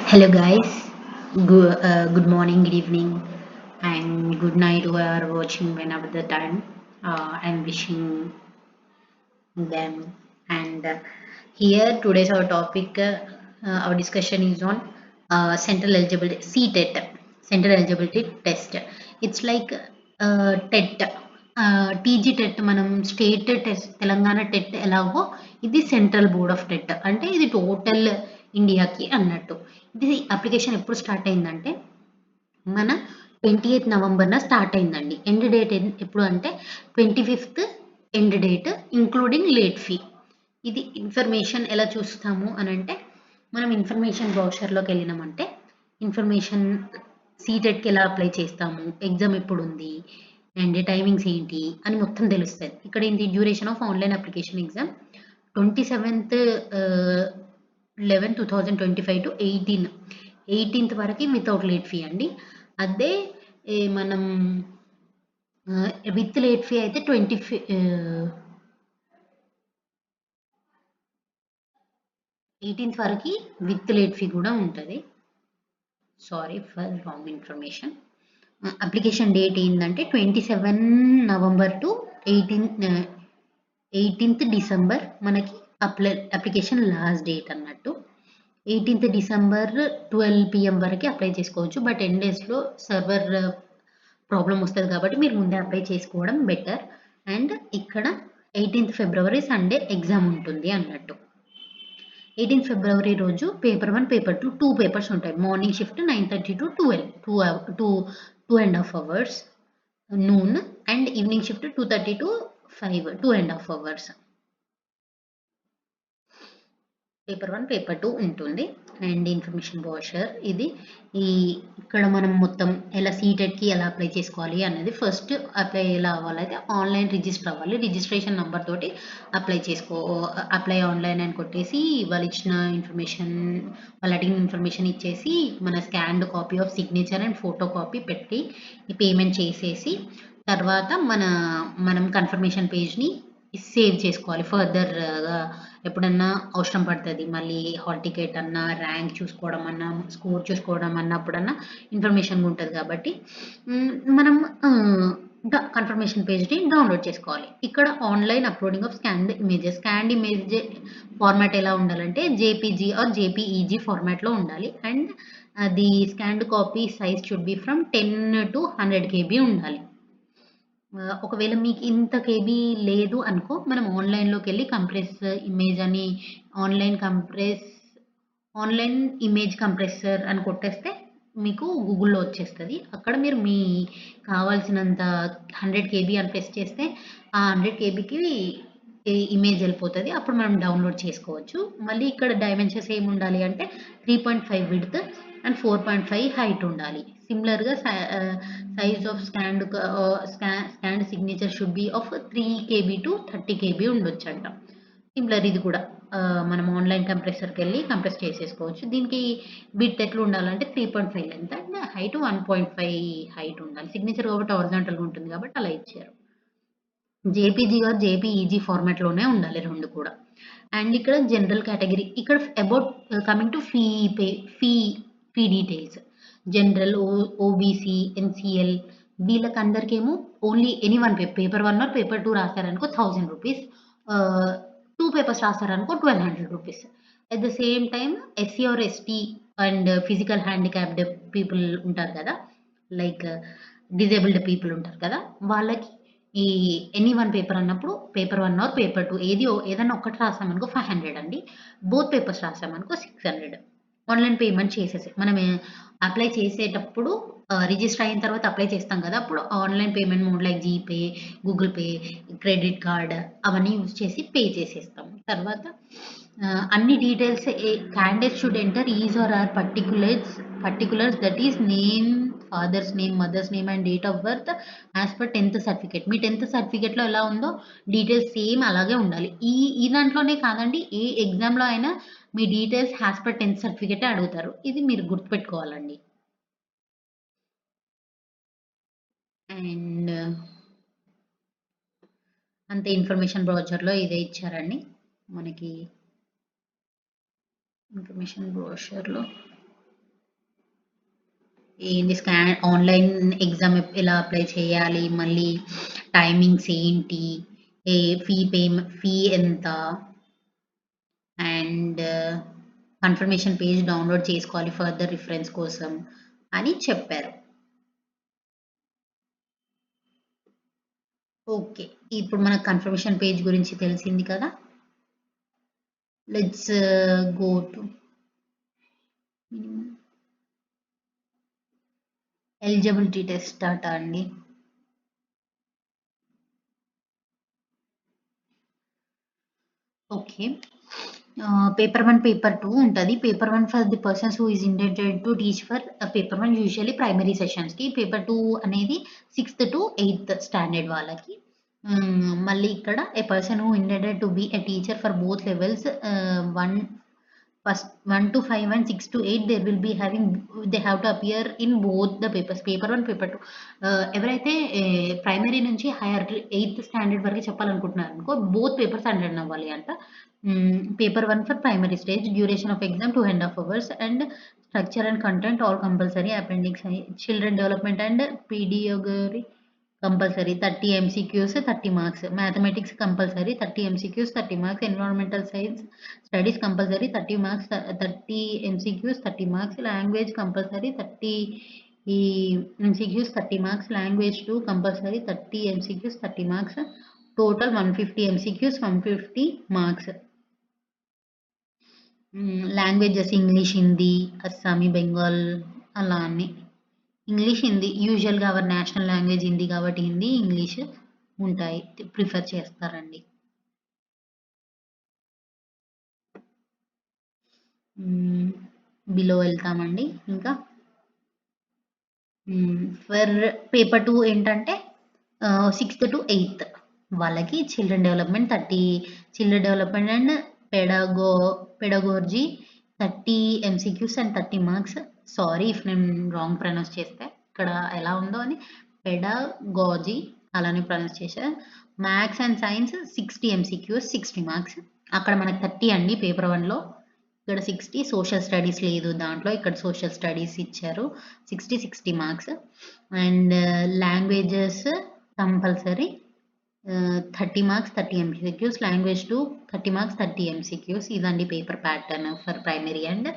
Hello, guys. Good morning, good evening, and good night. Who are watching whenever the time. I'm wishing them. And here today's our topic. Our discussion is on central eligibility CTET, central eligibility test. It's like TET. TG TET మనం state test Telangana TET ఎలాగో ఇది central board of TET అంటే ఇది total ఇండియాకి అన్నట్టు. ఇది application ఎప్పుడు start అయిందంటే మన 28 నవంబర్న స్టార్ట్ అయిందండి. ఎండ్ డేట్ ఎప్పుడు అంటే 25th end date including late fee. ఇది ఇన్ఫర్మేషన్ ఎలా చూస్తాము అని అంటే మనం ఇన్ఫర్మేషన్ బ్రౌచర్లోకి వెళ్ళినామంటే ఇన్ఫర్మేషన్ సీటెట్కి ఎలా అప్లై చేస్తాము, ఎగ్జామ్ ఎప్పుడు ఉంది అండ్ టైమింగ్స్ ఏంటి అని మొత్తం తెలుస్తుంది. ఇక్కడ ఏంటి duration of online application exam 27th 11/2025 to 18th వరకు వితౌట్ లేట్ ఫీ అండి. అదే మనం విత్ లేట్ ఫీ అయితే 18th వరకు విత్ లేట్ ఫీ కూడా ఉంటుంది. Sorry for wrong information. Application date ఏంటంటే 27 నవంబర్ టు 18th డిసెంబర్ మనకి అప్లికేషన్ లాస్ట్ డేట్ అన్నట్టు. 18th డిసెంబర్ 12 PM వరకు అప్లై చేసుకోవచ్చు. బట్ 10 డేస్లో సర్వర్ ప్రాబ్లం వస్తుంది కాబట్టి మీరు ముందే అప్లై చేసుకోవడం బెటర్. అండ్ ఇక్కడ 18th ఫిబ్రవరి సండే ఎగ్జామ్ ఉంటుంది అన్నట్టు. 18th ఫిబ్రవరి రోజు పేపర్ 1, పేపర్ 2 2 పేపర్స్ ఉంటాయి. Morning shift 9:30 to 12 2.5 hours noon and evening shift 2:30 to 5 2.5 hours. Paper 1, paper 2 ఉంటుంది. అండ్ ఇన్ఫర్మేషన్ బ్రోషర్ ఇది ఇక్కడ మనం మొత్తం ఎలా సీటెట్కి ఎలా అప్లై చేసుకోవాలి అనేది ఫస్ట్ అప్లై ఎలా అవ్వాలైతే ఆన్లైన్ రిజిస్టర్ అవ్వాలి. రిజిస్ట్రేషన్ నెంబర్ తోటి అప్లై ఆన్లైన్ అని కొట్టేసి వాళ్ళు ఇచ్చిన ఇన్ఫర్మేషన్ వాళ్ళు అడిగిన ఇన్ఫర్మేషన్ ఇచ్చేసి మన scanned copy of signature and photo copy పెట్టి పేమెంట్ చేసేసి తర్వాత మనం కన్ఫర్మేషన్ పేజ్ని సేవ్ చేసుకోవాలి. ఫర్దర్గా ఎప్పుడన్నా అవసరం పడుతుంది. మళ్ళీ హాల్ టికెట్ అన్నా, ర్యాంక్ చూసుకోవడం అన్నా, స్కోర్ చూసుకోవడం అన్నప్పుడన్నా ఇన్ఫర్మేషన్ ఉంటుంది కాబట్టి మనం కన్ఫర్మేషన్ పేజ్ని డౌన్లోడ్ చేసుకోవాలి. ఇక్కడ online uploading of scanned image format ఎలా ఉండాలంటే జేపీజీ ఆర్ జేపీఈజీ ఫార్మాట్లో ఉండాలి. And the scanned copy size should be from 10 to 100 KB ఉండాలి. ఒకవేళ మీకు ఇంత కేబీ లేదు అనుకో మనం ఆన్లైన్లోకి వెళ్ళి కంప్రెస్ ఇమేజ్ అని ఆన్లైన్ ఇమేజ్ కంప్రెసర్ అని కొట్టేస్తే మీకు గూగుల్లో వచ్చేస్తుంది. అక్కడ మీరు మీ కావాల్సినంత 100 KB అని ప్రెస్ చేస్తే ఆ 100 KBకి ఇమేజ్ వెళ్ళిపోతుంది. అప్పుడు మనం డౌన్లోడ్ చేసుకోవచ్చు. మళ్ళీ ఇక్కడ డైమెన్షన్స్ ఏమి ఉండాలి అంటే 3.5 విడ్త్ అండ్ 4.5 హైట్ ఉండాలి. సిమిలర్గా size of scanned signature should be of 3 KB to 30 KB ఉండొచ్చు అంట. సిమిలర్ ఇది కూడా మనం ఆన్లైన్ కంప్రెసర్కి వెళ్ళి కంప్రెస్ చేసేసుకోవచ్చు. దీనికి బిట్ ఎట్లా ఉండాలంటే 3.5 లెంత్ అండ్ హైట్ 1.5 హైట్ ఉండాలి. సిగ్నేచర్ కాబట్టి హారిజాంటల్గా ఉంటుంది కాబట్టి అలా ఇచ్చారు. జేపీజీ ఆర్ జేపీఈజీ ఫార్మాట్లోనే ఉండాలి రెండు కూడా. అండ్ ఇక్కడ జనరల్ కేటగిరీ ఇక్కడ about coming to fee details general, OBC, NCL వీళ్ళకందరికేమో only any one paper 1 or paper 2 రాశారనుకో 1000 రూపీస్, 2 పేపర్స్ రాశారనుకో 1200 rupees. At the same time SC or ST and physical handicapped people ఉంటారు కదా, like disabled people ఉంటారు కదా, వాళ్ళకి ఈ any one paper అన్నప్పుడు పేపర్ 1 ఆర్ పేపర్ 2 ఏదైనా ఒక్కటి రాసామనుకో 500 అండి. బోత్ పేపర్స్ రాసామనుకో 600. ఆన్లైన్ పేమెంట్ చేసేసి మనం అప్లై చేసేటప్పుడు రిజిస్టర్ అయిన తర్వాత అప్లై చేస్తాం కదా, అప్పుడు online payment mode like GPay, Google Pay, credit card అవన్నీ యూజ్ చేసి పే చేసేస్తాం. తర్వాత అన్ని details candidate should enter is or our particulars that is name, father's name, mother's name and date of birth as per 10th certificate. మీ 10th సర్టిఫికేట్లో ఎలా ఉందో details same అలాగే ఉండాలి. ఈ దాంట్లోనే కాదండి, ఏ ఎగ్జామ్లో అయినా మీ డీటెయిల్స్ యాజ్ పర్ 10th సర్టిఫికేటే అడుగుతారు. ఇది మీరు గుర్తుపెట్టుకోవాలండి. అండ్ అంతే ఇన్ఫర్మేషన్ బ్రౌచర్లో ఇదే ఇచ్చారండి మనకి. ఇన్ఫర్మేషన్ బ్రోషర్లో ఏంది ఆన్లైన్ ఎగ్జామ్ ఎలా అప్లై చేయాలి, మళ్ళీ టైమింగ్స్ ఏంటి, ఏ ఫీ ఎంత, అండ్ కన్ఫర్మేషన్ పేజ్ డౌన్లోడ్ చేసుకోవాలి ఫర్దర్ రిఫరెన్స్ కోసం అని చెప్పారు. ఓకే, ఇప్పుడు మన కన్ఫర్మేషన్ పేజ్ గురించి తెలిసింది కదా. Let's go to eligibility test data అండి. ఓకే, పేపర్ 1, పేపర్ 2 ఉంటుంది. Paper 1 for the persons who is intended to teach for paper 1 usually primary సెషన్స్కి, పేపర్ 2 అనేది 6th to 8th స్టాండర్డ్ వాళ్ళకి. మళ్ళీ ఇక్కడ a person who intended to be a teacher for both levels 1 to 5 and 6 to 8 they have to appear in both the papers, paper 1, paper 2. ఎవరైతే primary నుంచి hire 8th standard వరకు చెప్పాలనుకుంటున్నారు అనుకో, both papers attend అవ్వాలి అంట. Paper 1 for primary stage, duration of exam 2.5 hours, and structure and content all compulsory, appendix, children development and pedagogy compulsory 30 MCQs 30 marks, mathematics compulsory 30 MCQs 30 marks, environmental science studies compulsory 30 marks 30 MCQs 30 marks, language compulsory 30 MCQs 30 marks, language 2 compulsory 30 MCQs 30 marks, total 150 MCQs 150 marks. Languages English, Hindi, Assamese, Bengal అలా అన్ని. English, Hindi యూజువల్గా our national language Hindi కాబట్టి Hindi, English ఉంటాయి, prefer చేస్తారండి. Below వెళ్తామండి. ఇంకా for paper 2 ఏంటంటే 6th to 8th వాళ్ళకి children development and pedagogy 30 MCQs అండ్ 30 మార్క్స్. సారీ ఇఫ్ నేను రాంగ్ ప్రొనౌన్స్ చేస్తే, ఇక్కడ ఎలా ఉందో అని పెడగాజీ అలానే ప్రొనౌన్స్ చేశారు. Maths and science 60 MCQs 60 marks. అక్కడ మనకు 30 అండి పేపర్ 1లో, ఇక్కడ 60. సోషల్ స్టడీస్ లేదు దాంట్లో, ఇక్కడ సోషల్ స్టడీస్ ఇచ్చారు 60 marks. And languages compulsory 30 marks 30 MCQs, language 2 30 marks 30 MCQs. ఇదండి paper pattern for primary and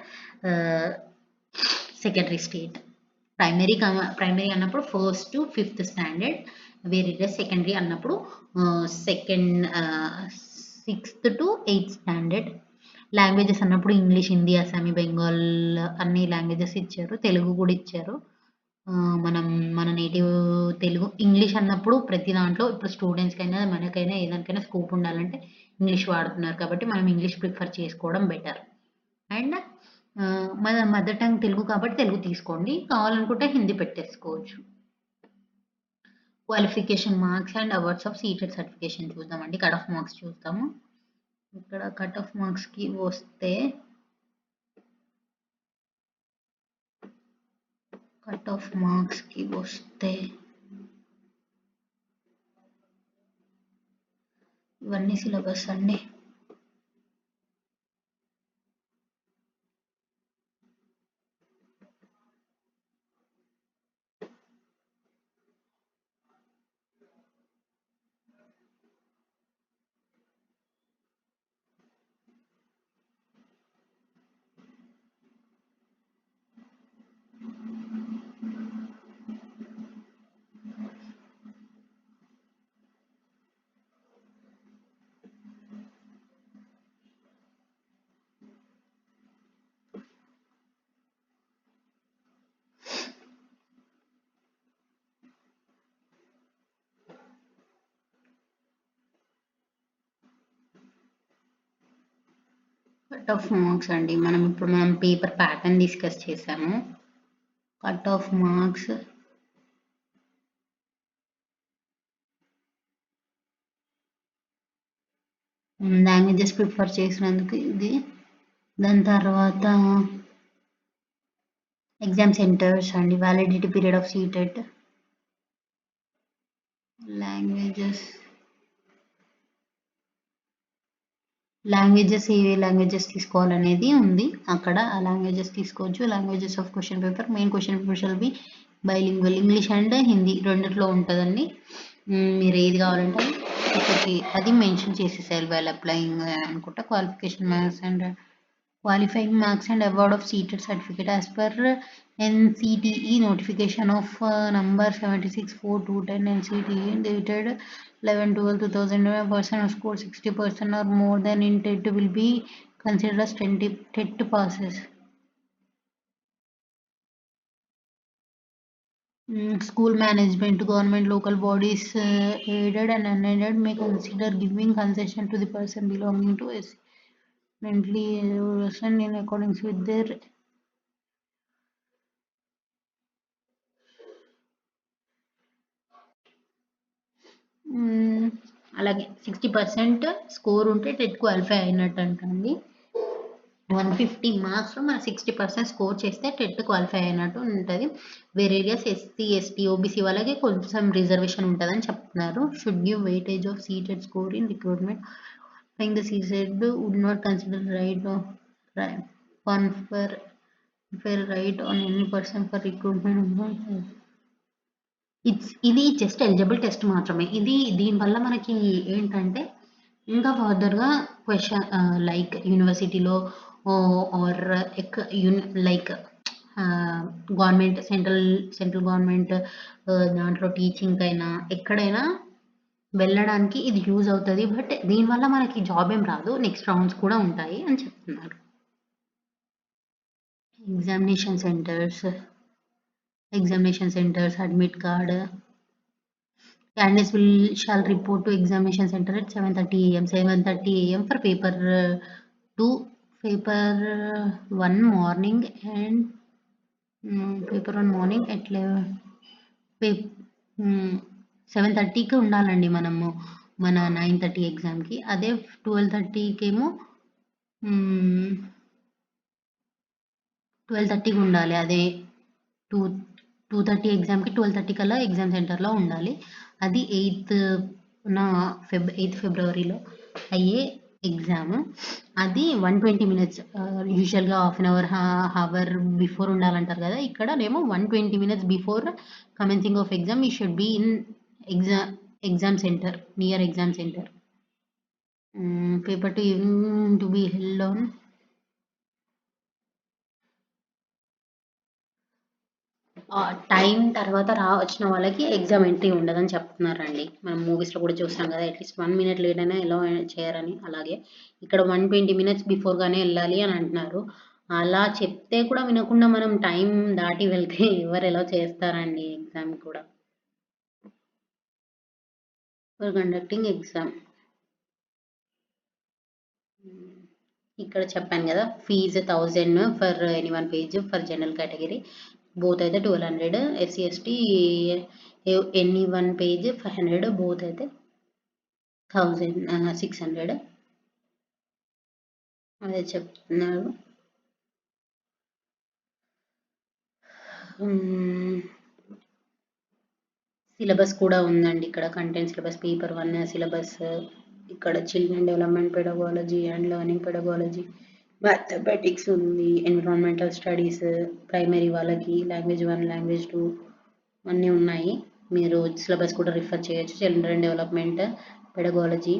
secondary state. Primary అన్నప్పుడు 1st to 5th స్టాండర్డ్, వేరే సెకండరీ అన్నప్పుడు 6th to 8th standard. Languages అన్నప్పుడు English, Hindi, Assamese, Bengal అన్ని లాంగ్వేజెస్ ఇచ్చారు, తెలుగు కూడా ఇచ్చారు. మన నేటివ్ తెలుగు. ఇంగ్లీష్ అన్నప్పుడు ప్రతి దాంట్లో ఇప్పుడు స్టూడెంట్స్కైనా మనకైనా ఏదానికైనా స్కోప్ ఉండాలంటే ఇంగ్లీష్ వాడుతున్నారు కాబట్టి మనం ఇంగ్లీష్ ప్రిఫర్ చేసుకోవడం బెటర్. అండ్ మన మదర్ టంగ్ తెలుగు కాబట్టి తెలుగు తీసుకోండి, కావాలనుకుంటే హిందీ పెట్టేసుకోవచ్చు. Qualification marks and awards of seated certification చూద్దామండి. కట్ ఆఫ్ మార్క్స్ చూద్దాము. ఇక్కడ కట్ ఆఫ్ మార్క్స్కి వస్తే ఇవన్నీ సిలబస్ అండి. కట్ ఆఫ్ మార్క్స్ అండి. మనం పేపర్ ప్యాటర్న్ డిస్కస్ చేసాము. Cut off marks languages prefer చేసినందుకు ఇది. దాని తర్వాత ఎగ్జామ్ సెంటర్స్ అండి, validity period of CTET, languages, languages ఏ లాంగ్వేజెస్ తీసుకోవాలనేది ఉంది అక్కడ. ఆ లాంగ్వేజెస్ తీసుకోవచ్చు. Languages of question paper, main question paper shall be bilingual, English and Hindi రెండిట్లో ఉంటుందండి. మీరు ఏది కావాలంటే ఒకటి అది మెన్షన్ చేసేసారు. వైల్ అప్లయింగ్ అనుకుంటా qualification marks and qualifying marks and award of seated certificate as per NCTE notification of number 76/4/2010 NCTE dated 11/12/2011. A person who scored 60% or more than in TET will be considered as TET passes. School management, government, local bodies, aided and unaided may consider giving concession to the person belonging to a friendly person in accordance with their అలాగే 60% score ఉంటే TET qualify అయినట్టు అంటండి. 150 మార్క్స్లో మన 60% score చేస్తే TET qualify అయినట్టు ఉంటుంది. వేరే areas SC ST OBC వాళ్ళకి కొంచెం రిజర్వేషన్ ఉంటుందని చెప్తున్నారు. Should give weightage of CTET score in recruitment passing the CTET would not consider right confer right on any person for recruitment. ఇది జస్ట్ ఎలిజిబుల్ టెస్ట్ మాత్రమే. దీనివల్ల మనకి ఏంటంటే ఇంకా ఫర్దర్‌గా లైక్ యూనివర్సిటీలో or like government central government దాంట్లో టీచింగ్‌కైనా ఎక్కడైనా వెళ్ళడానికి ఇది యూజ్ అవుతది. బట్ దీనివల్ల మనకి జాబ్ ఏం రాదు. నెక్స్ట్ రౌండ్స్ కూడా ఉంటాయి అని చెప్తున్నారు. Examination centres, admit card. Candidates shall report to examination center at 7:30 AM. 7:30 AM for paper 2, paper 1 morning and paper 1 morning at 7:30కి ఉండాలండి మనము మన 9:30 ఎగ్జామ్‌కి. అదే 12:30కి ఏమో 12:30కి ఉండాలి. అదే 2:30 ఎగ్జామ్‌కి 12:30 కల్లా ఎగ్జామ్ సెంటర్‌లో ఉండాలి. అది 8థ్ ఫిబ్రవరిలో అయ్యే ఎగ్జామ్. అది 120 మినిట్స్ యూజువల్‌గా హాఫ్ అన్ అవర్ బిఫోర్ ఉండాలంటారు కదా! ఇక్కడనేమో 120 minutes before commencing of exam you should be in exam centre, near exam centre. Paper 2 to be held on time తర్వాత వచ్చిన వాళ్ళకి ఎగ్జామ్ ఎంట్రీ ఉండదని చెప్తున్నారండి. మనం మూవీస్‌లో కూడా చూస్తాం కదా! అట్‌లీస్ట్ 1 మినిట్ లేట్ అయినా ఎలో చేయరని. అలాగే ఇక్కడ 120 మినిట్స్ బిఫోర్‌గానే ఎళ్ళాలి అని అంటున్నారు. అలా చెప్తే కూడా వినకుండా మనం టైం దాటి వెళ్తే ఎవరు ఎలో చేస్తారండి ఎగ్జామ్ కూడా. For conducting exam. ఇక్కడ చెప్పాను కదా! Fee 1000 for any one paper for general category. Both అయితే 1200. SC, ST any one paper 500. Both అయితే 600. అదే చెప్తున్నారు. సిలబస్ కూడా ఉందండి ఇక్కడ. Content syllabus, paper 1 syllabus. ఇక్కడ children development pedagogy and learning pedagogy, mathematics ఉంది, ఎన్విరాన్మెంటల్ స్టడీస్ ప్రైమరీ వాళ్ళకి, లాంగ్వేజ్ 1, లాంగ్వేజ్ 2 అన్నీ ఉన్నాయి. మీరు సిలబస్ కూడా రిఫర్ చేయొచ్చు. Children development pedagogy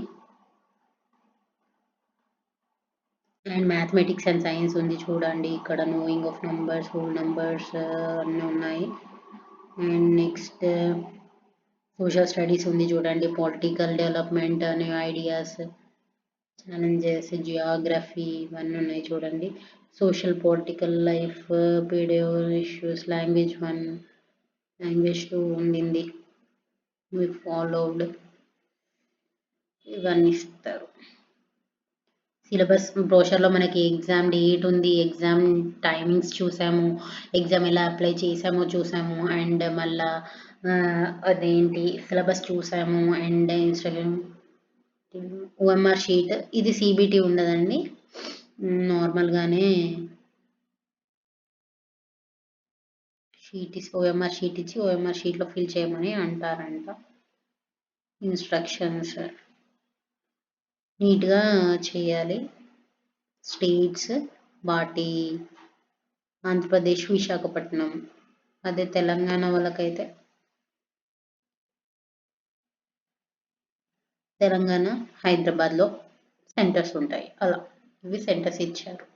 and mathematics and science ఉంది చూడండి. ఇక్కడ knowing of numbers, whole numbers అన్నీ ఉన్నాయి. అండ్ నెక్స్ట్ సోషల్ స్టడీస్ ఉంది చూడండి. పొలిటికల్ డెవలప్మెంట్ అనే ఐడియాస్, ఛాలెంజెస్, జియోగ్రఫీ ఇవన్నీ ఉన్నాయి చూడండి. సోషల్ పొలిటికల్ లైఫ్, పీడియో ఇష్యూస్, లాంగ్వేజ్ 1, లాంగ్వేజ్ 2 ఉండింది. వి ఫాలోడ్ ఇవన్నీ ఇస్తారు. సిలబస్ బ్రోషర్‌లో మనకి ఎగ్జామ్ డేట్ ఉంది. ఎగ్జామ్ టైమింగ్స్ చూసాము. ఎగ్జామ్ ఎలా అప్లై చేసామో చూసాము. అండ్ మళ్ళా అదేంటి సిలబస్ చూసాము. And OMR sheet. ఇది సీబీటీ ఉండదండి. నార్మల్‌గానే ఓఎంఆర్ షీట్ ఇచ్చి ఓఎంఆర్ షీట్‌లో ఫిల్ చేయమని అంటారంట. ఇన్‌స్ట్రక్షన్స్. నీట్గా చేయాలి. స్టేట్స్ వాటి ఆంధ్రప్రదేశ్ విశాఖపట్నం, అదే తెలంగాణ వాళ్ళకైతే తెలంగాణ హైదరాబాద్లో సెంటర్స్ ఉంటాయి. అలా ఇవి సెంటర్స్ ఇచ్చారు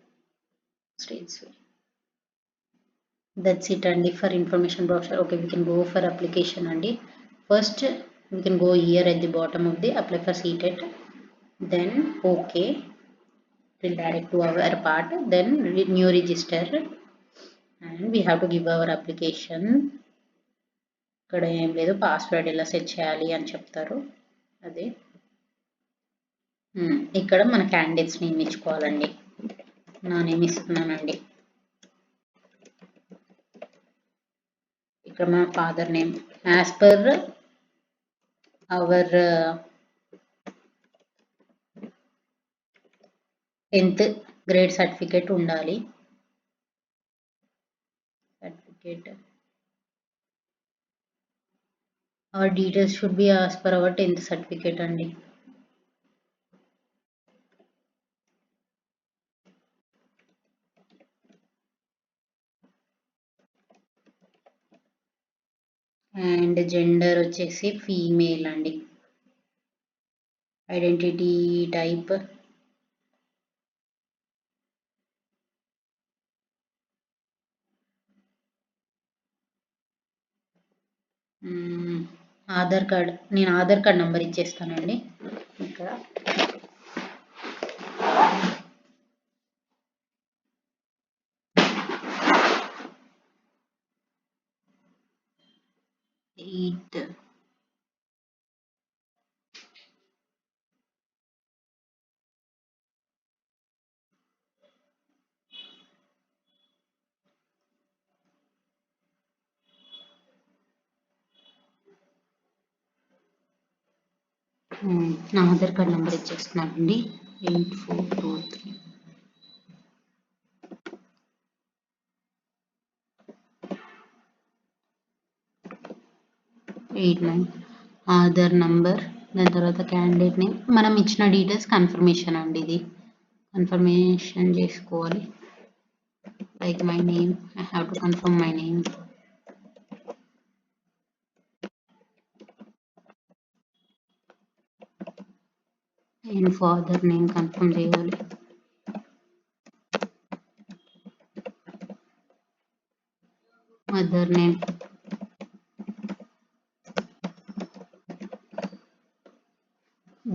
స్టేట్స్. దట్స్ ఇట్ అండి for information brochure. Okay, we can go for application అండి. First we can go here at the bottom of the apply for CTET, then okay, will direct to our part, then new register, and we have to give our application. ఇక్కడ ఏం లేదు, password ఎలా set చేయాలి అని చెప్తారు. అదే ఇక్కడ మన క్యాండిడేట్స్ నేమ్ ఇచ్చుకోవాలండి. నా నేమ్ ఇస్తున్నానండి. ఇక్కడ మన father name as per our 10th grade certificate ఉండాలి. Certificate. Our details should be as per our 10th certificate అండి. అండ్ జెండర్ వచ్చేసి ఫీమేల్ అండి. ఐడెంటిటీ టైప్ ఆధార్ కార్డ్, నేను ఆధార్ కార్డ్ నెంబర్ ఇచ్చేస్తానండి. ఇక్కడ ఎయిట్ నా ఆధార్ కార్డ్ నెంబర్ ఇచ్చేస్తున్నానండి. 8423 89 ఆధార్ నంబర్, దాని తర్వాత క్యాండిడేట్ నేమ్, మనం ఇచ్చిన డీటెయిల్స్ కన్ఫర్మేషన్ అండి. ఇది కన్ఫర్మేషన్ చేసుకోవాలి. Like my name, I have to confirm my name. And father name confirm చేయాలి. మదర్ నేమ్,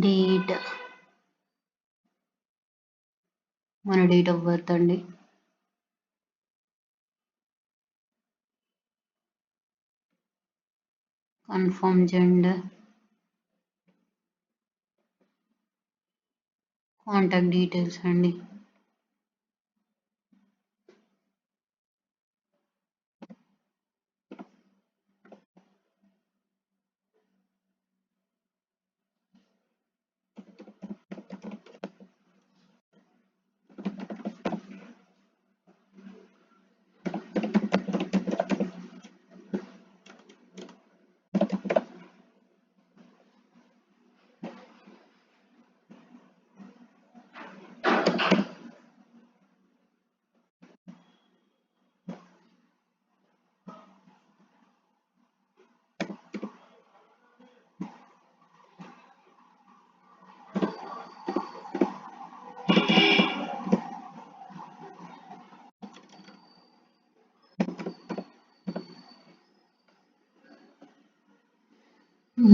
డేట్, మన డేట్ ఆఫ్ బర్త్ అండి. కన్ఫర్మ్ జెండర్, కాంటాక్ట్ డీటెయిల్స్ అండి.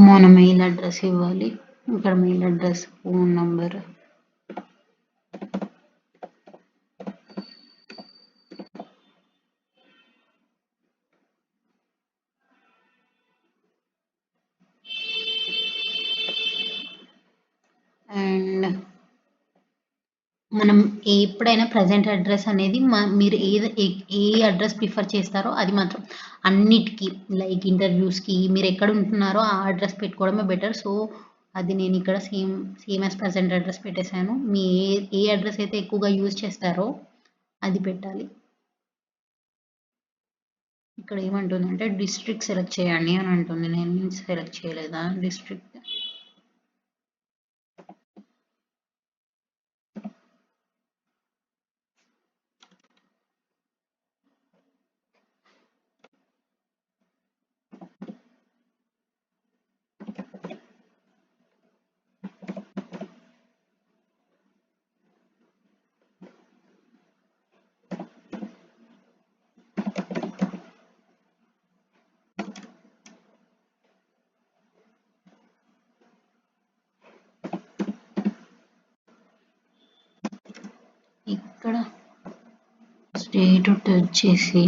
మన మెయిల్ అడ్రస్ ఇవ్వాలి. ఇక్కడ mail address, phone number, and మనం ఎప్పుడైనా ప్రజెంట్ అడ్రస్ అనేది మీరు ఏ అడ్రస్ ప్రిఫర్ చేస్తారో అది మాత్రం అన్నిటికీ, లైక్ ఇంటర్వ్యూస్కి మీరు ఎక్కడ ఉంటున్నారో ఆ అడ్రస్ పెట్టుకోవడమే బెటర్. సో అది నేను ఇక్కడ సేమ్ యాజ్ ప్రజెంట్ అడ్రస్ పెట్టేశాను. మీ ఏ అడ్రస్ అయితే ఎక్కువగా యూజ్ చేస్తారో అది పెట్టాలి. ఇక్కడ ఏమంటుందంటే డిస్ట్రిక్ట్ సెలెక్ట్ చేయండి అని అంటుంది. నేను సెలెక్ట్ చేయలేదా డిస్ట్రిక్ట్? ఇక్కడ స్టేట్ వచ్చేసి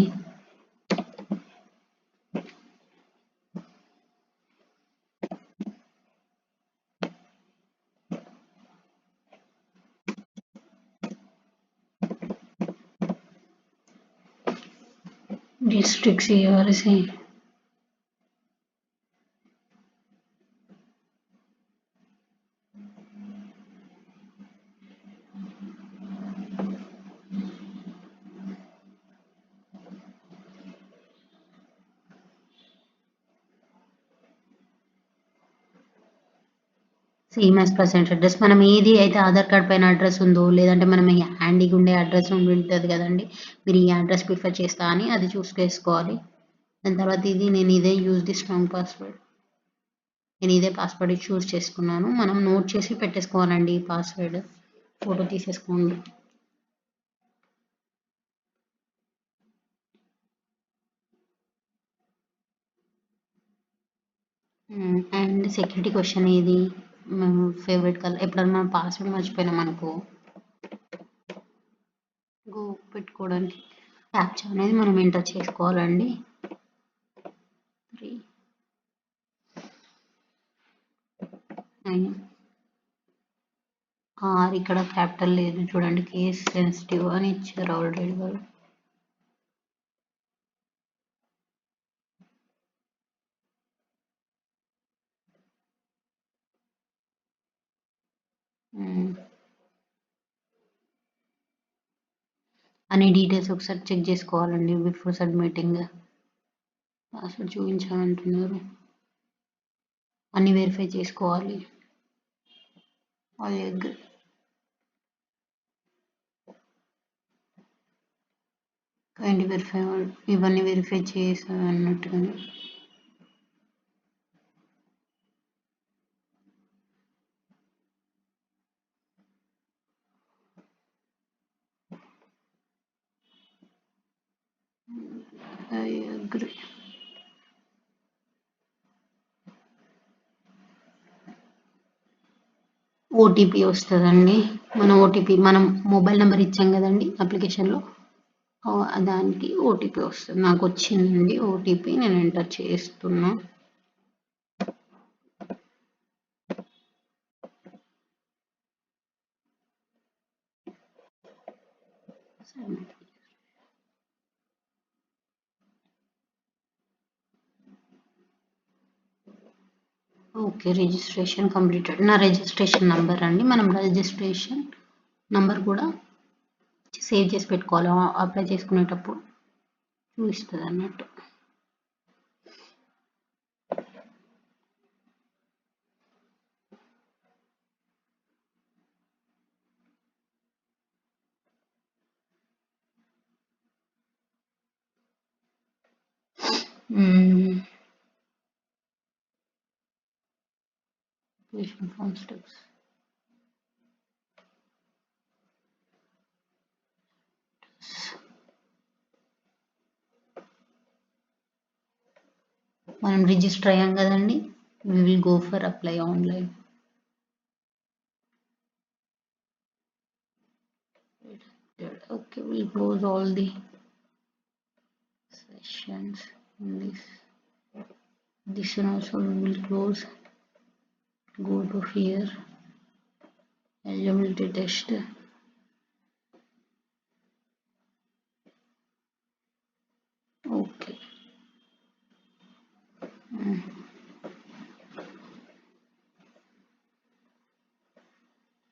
district CRC same as present address. మనం ఏది అయితే ఆధార్ కార్డ్ పైన అడ్రస్ ఉందో, లేదంటే మనం హ్యాండీగా ఉండే అడ్రస్ ఉంటుంది కదండి, మీరు ఈ అడ్రస్ ప్రిఫర్ చేస్తా అని అది చూస్ చేసుకోవాలి. దాని తర్వాత నేను ఇదే యూజ్ ది స్ట్రాంగ్ పాస్వర్డ్, నేను ఇదే పాస్వర్డ్ చూస్ చేసుకున్నాను. మనం నోట్ చేసి పెట్టేసుకోవాలండి ఈ పాస్వర్డ్. ఫోటో తీసేసుకోండి. అండ్ సెక్యూరిటీ క్వశ్చన్ ఏది, ఫేవరెట్ కలర్. ఎప్పుడన్నా పాస్వర్డ్ మర్చిపోయినాం అనుకో, గో పెట్టుకోవడానికి క్యాప్చా అనేది మనం ఎంటర్ చేసుకోవాలండి. 3 9 ఆర్ ఇక్కడ క్యాపిటల్ లేదు చూడండి, కేస్ సెన్సిటివ్ అని ఇచ్చారు ఆల్రెడీ వాళ్ళు. అన్ని డీటెయిల్స్ ఒకసారి చెక్ చేసుకోవాలండి బిఫోర్ సబ్మిటింగ్. పాస్వర్డ్ చూపించాలంటున్నారు, అన్ని వెరిఫై చేసుకోవాలి. అది కైండ్ వెరిఫై, ఇవన్నీ వెరిఫై చేసాను అన్నట్టుగానే. I agree. ఓటీపీ వస్తుందండి. మనం మొబైల్ నెంబర్ ఇచ్చాం కదండి అప్లికేషన్లో, దానికి ఓటీపీ వస్తుంది. నాకు వచ్చిందండి ఓటీపీ, నేను ఎంటర్ చేస్తున్నా. Okay, registration completed. నా రిజిస్ట్రేషన్ నంబర్ అండి, మనం రిజిస్ట్రేషన్ నంబర్ కూడా సేవ్ చేసి పెట్టుకోవాలి, అప్లై చేసుకునేటప్పుడు చూపిస్తుంది అన్నట్టు. ఫామ్ స్టెప్స్ మనం రిజిస్టర్ అయ్యాం కదండి, we will go for apply online. Okay, we'll close all the sessions in this one also we will close. Go to here, eligibility test. Okay,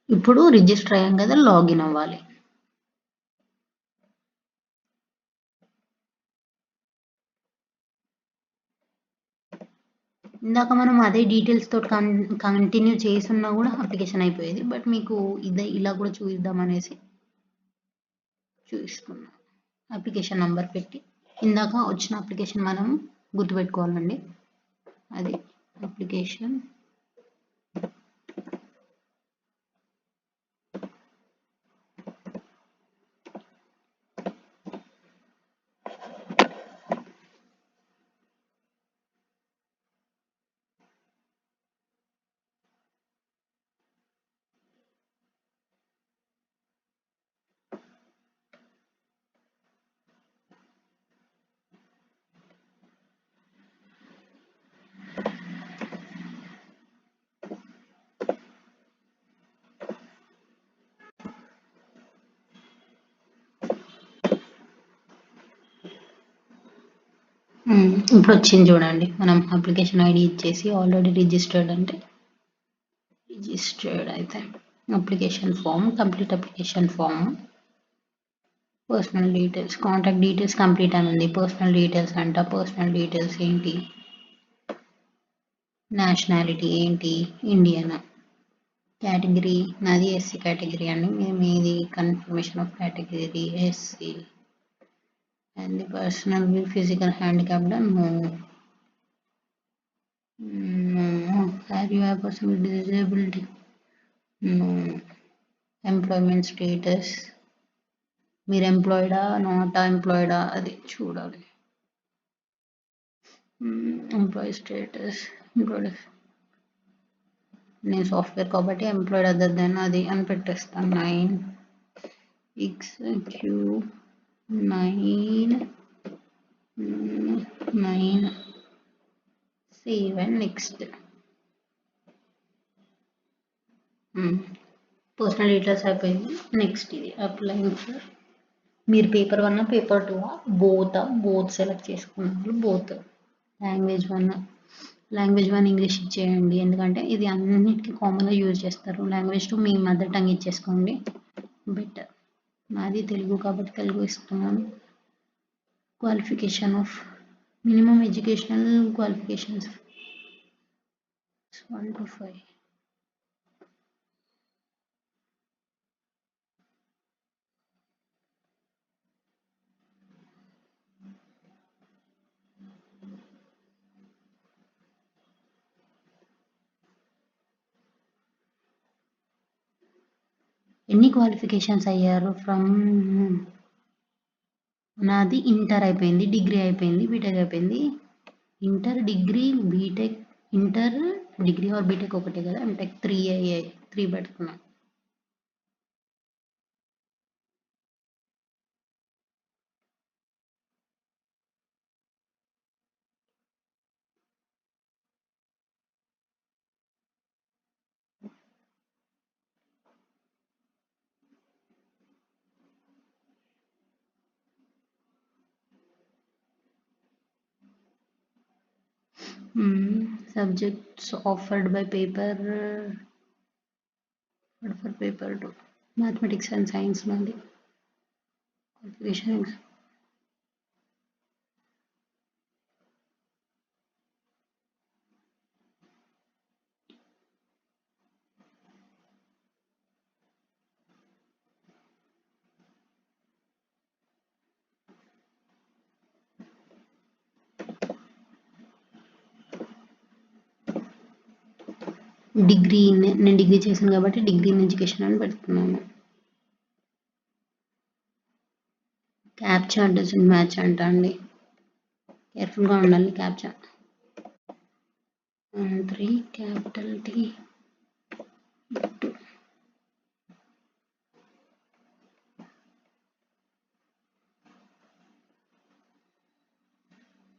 ఇప్పుడు రిజిస్టర్ అయ్యాం కదా, లాగిన్ అవ్వాలి. ఇందాక మనం అదే డీటెయిల్స్ తోటి కంటిన్యూ చేస్తున్నా కూడా అప్లికేషన్ అయిపోయేది, బట్ మీకు ఇదే ఇలా కూడా చూద్దాం అనేసి చూపిస్తున్నా. అప్లికేషన్ నంబర్ పెట్టి ఇందాక వచ్చిన అప్లికేషన్ మనం గుర్తుపెట్టుకోవాలండి, అది అప్లికేషన్ ఇప్పుడు వచ్చింది చూడండి. మనం అప్లికేషన్ ఐడి ఇచ్చేసి ఆల్రెడీ రిజిస్టర్డ్ అంటే రిజిస్టర్డ్ అయితే application form, complete application form, personal details, contact details complete అని ఉంది. పర్సనల్ డీటెయిల్స్ అంట. పర్సనల్ డీటెయిల్స్ ఏంటి, నేషనాలిటీ ఏంటి, ఇండియన్, కేటగిరీ నాది ఎస్సీ కేటగిరీ అండి. మీది confirmation of category SC and the personal with physical handicap no. No. Have you a person with disability? No. Employment status, మీరు ఎంప్లాయిడా not ఎంప్లాయిడా అది చూడాలి. Employee status, employed, నేను software కాబట్టి employed other then అది అని పెట్టేస్తాను. 9 save and next. Personal details అయిపోయింది. Next ఇది అప్లైయింగ్ ఫర్, మీరు పేపర్ 1 పేపర్ 2 బోత్ సెలెక్ట్ చేసుకున్నారు. బోత్ లాంగ్వేజ్ 1 ఇంగ్లీష్ ఇచ్చేయండి, ఎందుకంటే ఇది అన్నిటికీ కామన్గా యూజ్ చేస్తారు. లాంగ్వేజ్ 2 మీ మదర్ టంగ్ ఇచ్చేసుకోండి బెటర్. నాది తెలుగు కాబట్టి తెలుగు ఇస్తున్నాను. Qualification of minimum educational qualifications 1 to 5. ఎన్ని క్వాలిఫికేషన్స్ అయ్యారు ఫ్రమ్? నాది ఇంటర్ అయిపోయింది, డిగ్రీ అయిపోయింది, బీటెక్ అయిపోయింది. Inter, degree, BTech. Inter, degree or BTech ఒకటే కదా. ఎంటెక్ 3 అయ్యాయి, 3 పెట్టుకున్నాను. Subjects offered by paper for paper 2 mathematics and science నాది qualification. డిగ్రీ, నేను డిగ్రీ చేశాను కాబట్టి డిగ్రీ ఇన్ ఎడ్యుకేషన్ అని పెడుతున్నాను. క్యాప్చా డజంట్ మ్యాచ్ అంట అండి, కేర్ఫుల్గా ఉండాలి. Captcha 3 capital T 2.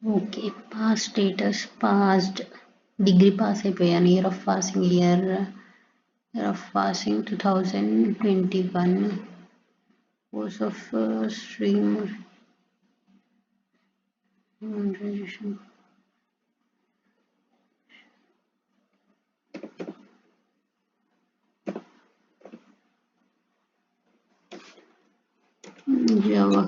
Okay, pass status passed, degree pass అయిపోయాను. Year of passing 2021. Course of stream graduation. Java.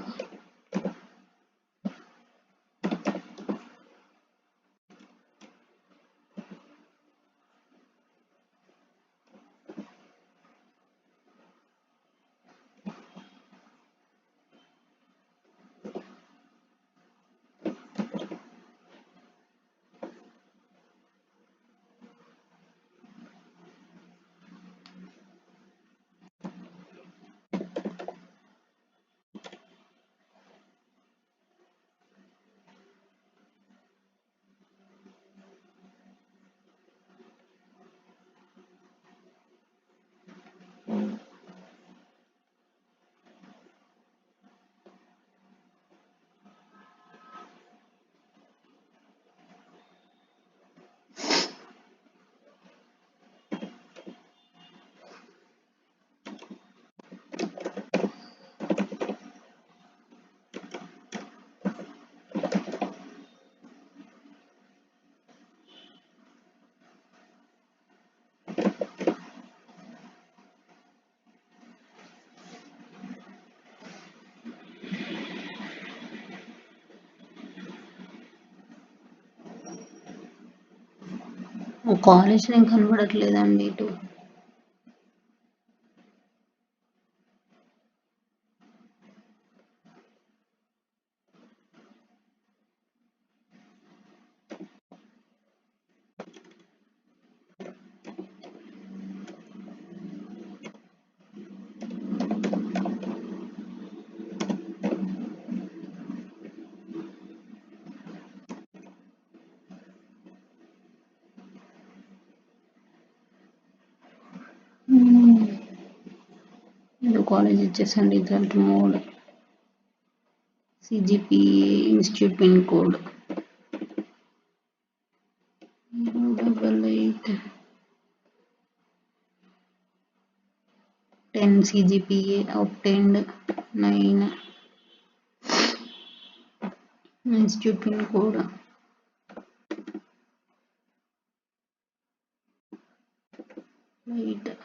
College name కనబడట్లేదండి ఇటు. ఇది కాలేజ్ ఇచ్చేసండి, result mode, CGPA, institute pin code 88, 10 CGPA obtained, 9 institute pin code 8,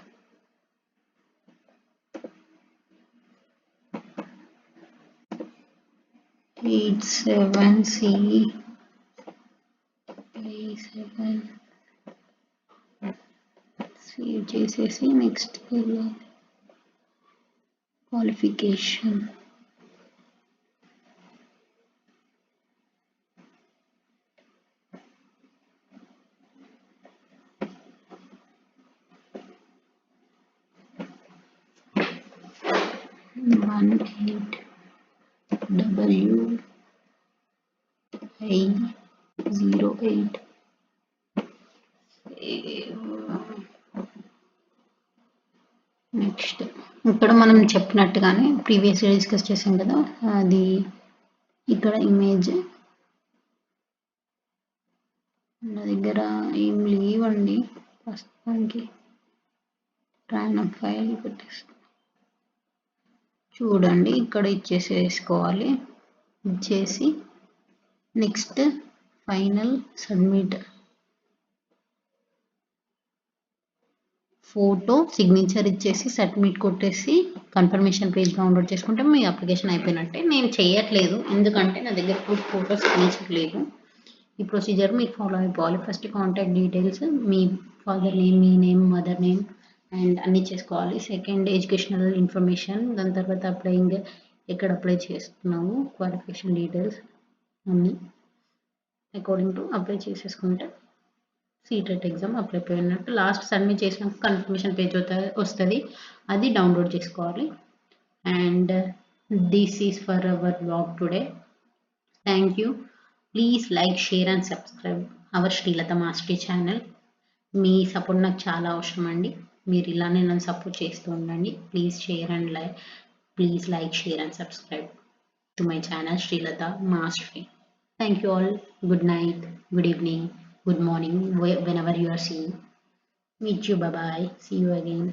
87C 7 save చేసేసి next qualification. WI08. Next ఇక్కడ మనం చెప్పినట్టుగానే ప్రీవియస్గా డిస్కస్ చేసాం కదా, అది ఇక్కడ ఇమేజ్ నా దగ్గర ఏం లేవండి ప్రస్తుతానికి. రాండమ్ ఫైల్ పెట్టేస్తాం. చూడండి ఇక్కడ ఇచ్చేసేసుకోవాలి. ఇచ్చేసి next final submit. Photo signature ఇచ్చేసి సబ్మిట్ కొట్టేసి కన్ఫర్మేషన్ పేజ్ డౌన్లోడ్ చేసుకుంటే మీ అప్లికేషన్ అయిపోయినట్టే. నేను చేయట్లేదు ఎందుకంటే నా దగ్గర ఫోటో సిగ్నేచర్ లేదు. ఈ ప్రొసీజర్ మీరు ఫాలో అయిపోవాలి. First contact details, me father name, me name, mother name and అన్నీ చేసుకోవాలి. సెకండ్ ఎడ్యుకేషనల్ ఇన్ఫర్మేషన్, దాని తర్వాత అప్లయింగ్, ఎక్కడ అప్లై చేస్తున్నాము, క్వాలిఫికేషన్ డీటెయిల్స్ అన్నీ అకార్డింగ్ టు అప్లై చేసేసుకుంటే సీటెట్ ఎగ్జామ్ అప్లై అయిపోయినట్టు. లాస్ట్ సబ్మిట్ చేసినాక కన్ఫర్మేషన్ పేజ్ వస్తుంది, అది డౌన్లోడ్ చేసుకోవాలి. And this is for hour blog today. Thank you. Please like, share and subscribe our Srilatha mastery channel. Me support నాకు చాలా అవసరం అండి. మీరు ఇలానే నన్ను సపోర్ట్ చేస్తూ ఉండండి. Please share and please like, share and subscribe to my channel Srilata Mastery. Thank you all. Good night, good evening, good morning, whenever you are seeing. Meet you. Bye bye. See you again.